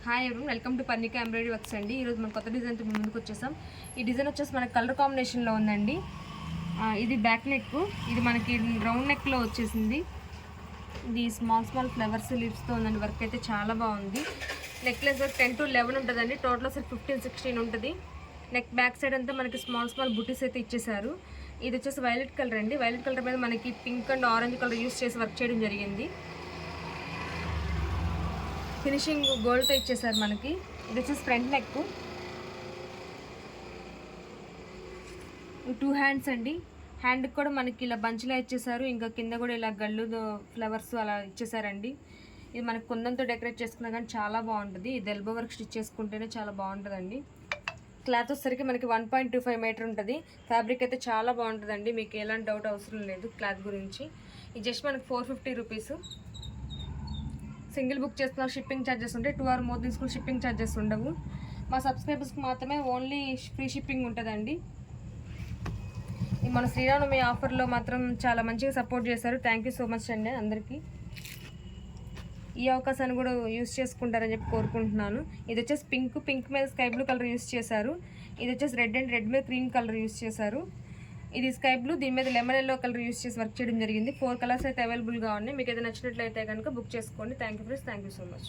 Hi ఎవరు welcome to Parnika embroidery works అండి. ఈరోజు మనం కొత్త డిజైన్తో ముందుకు వచ్చేసాం. ఈ డిజైన్ వచ్చేసి మనకి కలర్ కాంబినేషన్లో ఉందండి. ఇది బ్యాక్ నెక్, ఇది మనకి రౌండ్ నెక్లో వచ్చేసింది. ఇది స్మాల్ ఫ్లవర్స్ లీవ్స్తో ఉందండి. వర్క్ అయితే చాలా బాగుంది. నెక్లెస్ వర్క్ 10 to 11 ఉంటుందండి. టోటల్ వచ్చి 15-16 ఉంటుంది. నెక్ బ్యాక్ సైడ్ అంతా మనకి స్మాల్ బుటీస్ అయితే ఇచ్చేసారు. ఇది వచ్చేసి వైలెట్ కలర్ అండి. వైలెట్ కలర్ మీద మనకి pink and orange colour use చేసి వర్క్ చేయడం జరిగింది. ఫినిషింగ్ గోల్డ్తో ఇచ్చేసారు మనకి. ఇది వచ్చేసి ఫ్రంట్ నెక్, 2 హ్యాండ్స్ అండి. హ్యాండ్కి కూడా మనకి ఇలా బంచ్లా ఇచ్చేసారు. ఇంకా కింద కూడా ఇలా గళ్ళు ఫ్లవర్స్ అలా ఇచ్చేసారండి. ఇది మనకి కుందంతో డెకరేట్ చేసుకున్నా కానీ చాలా బాగుంటుంది. ఇది ఎల్బో వర్క్ స్టిచ్ చేసుకుంటేనే చాలా బాగుంటుందండి. క్లాత్ వచ్చేసరికి మనకి 1.25 మీటర్ ఉంటుంది. ఫ్యాబ్రిక్ అయితే చాలా బాగుంటుందండి. మీకు ఎలాంటి డౌట్ అవసరం లేదు క్లాత్ గురించి. ఇది జస్ట్ మనకి 450 రూపీస్. సింగిల్ బుక్ చేస్తున్న షిప్పింగ్ ఛార్జెస్ ఉంటాయి. 2 or more తీసుకుని షిప్పింగ్ ఛార్జెస్ ఉండవు. మా సబ్స్క్రైబర్స్కి మాత్రమే ఓన్లీ ఫ్రీ షిప్పింగ్ ఉంటుందండి. మన శ్రీరామనవమి ఆఫర్లో మాత్రం చాలా మంచిగా సపోర్ట్ చేశారు. థ్యాంక్ యూ సో మచ్ అండి అందరికీ. ఈ అవకాశాన్ని కూడా యూస్ చేసుకుంటారని చెప్పి కోరుకుంటున్నాను. ఇది వచ్చేసి పింక్ మీద స్కై బ్లూ కలర్ యూస్ చేశారు. ఇది వచ్చేసి రెడ్ మీద క్రీమ్ కలర్ యూస్ చేశారు. ఇది స్కై బ్లూ, దీని మీద లెమన్ ఎల్లో కలర్ యూస్ చేసి వర్క్ చేయడం జరిగింది. 4 కలర్స్ అయితే అవైలబుల్గా ఉన్నాయి. మీకు ఏదైనా నచ్చినట్లయితే కనుక బుక్ చేసుకోండి. Thank you friends, thank you so much.